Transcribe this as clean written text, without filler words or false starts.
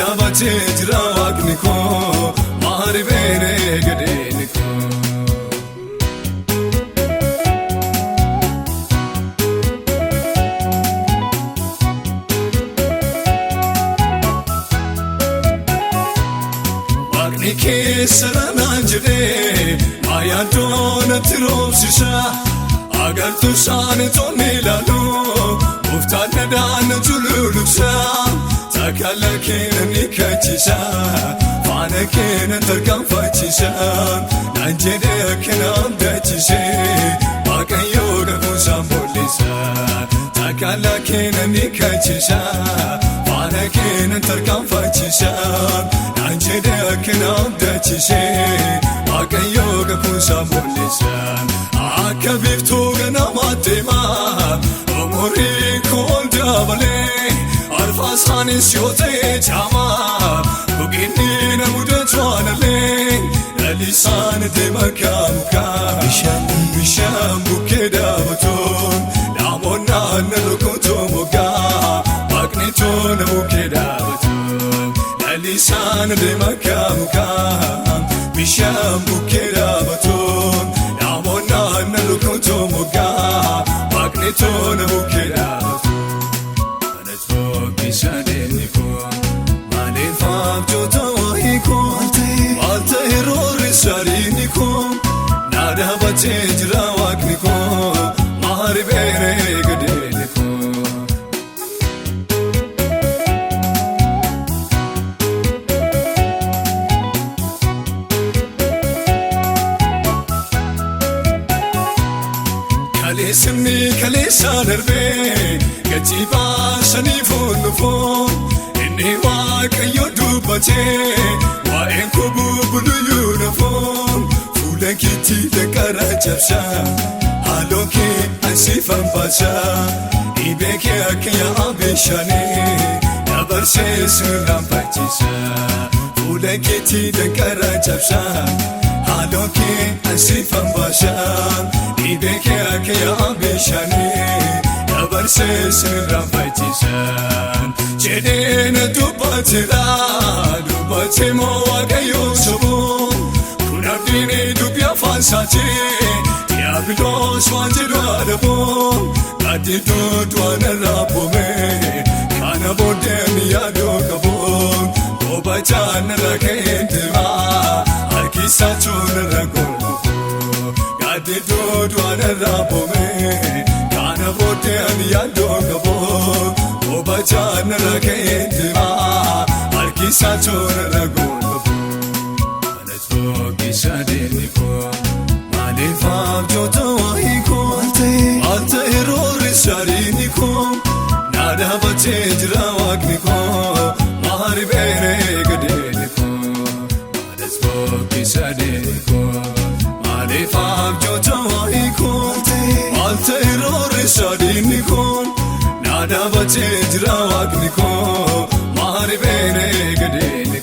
nada bache jira waqni ko maari bere gadeni ko waqni ke sarana jide maya dona tirobsisha agar tu saan tone lalu ufta nadan jululuksa takalakin nikachisha fanakin tarkan fachisha nanjede kinam dachishe bakayo gusam bolisa takalakin nikachisha fanakin tarkan fachisha nanjede kinam dachishe bakayo gusam bolisa akabiftu gana matema umuri konda bale Alfasani siyote chama Bugini na mudatwana le Alisan de makamuka Bisham bukeda baton Namona nalukoto moga Magnito na bukeda baton Alisan de makamuka Bisham bukeda baton Namona nalukoto moga Magnito na bukeda baton Shadeni ko mane fam jota wahi ko alte error sharini ko nada bache jira waqni ko mahar bere gadeni ko kale simni kale sadarbe gajiba shani fon inni waqayyo dubbate waa'een kubu bulu uniform fuula kiti dakara jabsha haloke ansifan basha ibeke akya abeshane dabarse sunan pachisa fuula kiti dakara jabsha haloke ansifan basha ibeke akya abeshane dabarse sunan pachisa Jedena dubate mo wagayo sobo Kunabdini dubya fansache Diablos wanjiro adabo Gati dudwana rapome Kana bode miyado kabo Oba jana rakendema Alkisa chuna rakobo Gati dudwana rapome Kana bode miyado kabo Bachana rakendema alkisa chora ragolo anatwo kishadeni ko mane fam jota wahi ko alte error sharini ko nada bache jira waqni ko mahar bere gadeni ko anatwo kishadeni ko mane fam jota wahi ko alte error sharini ko nada bache jira waqni ko mahar bere gadeni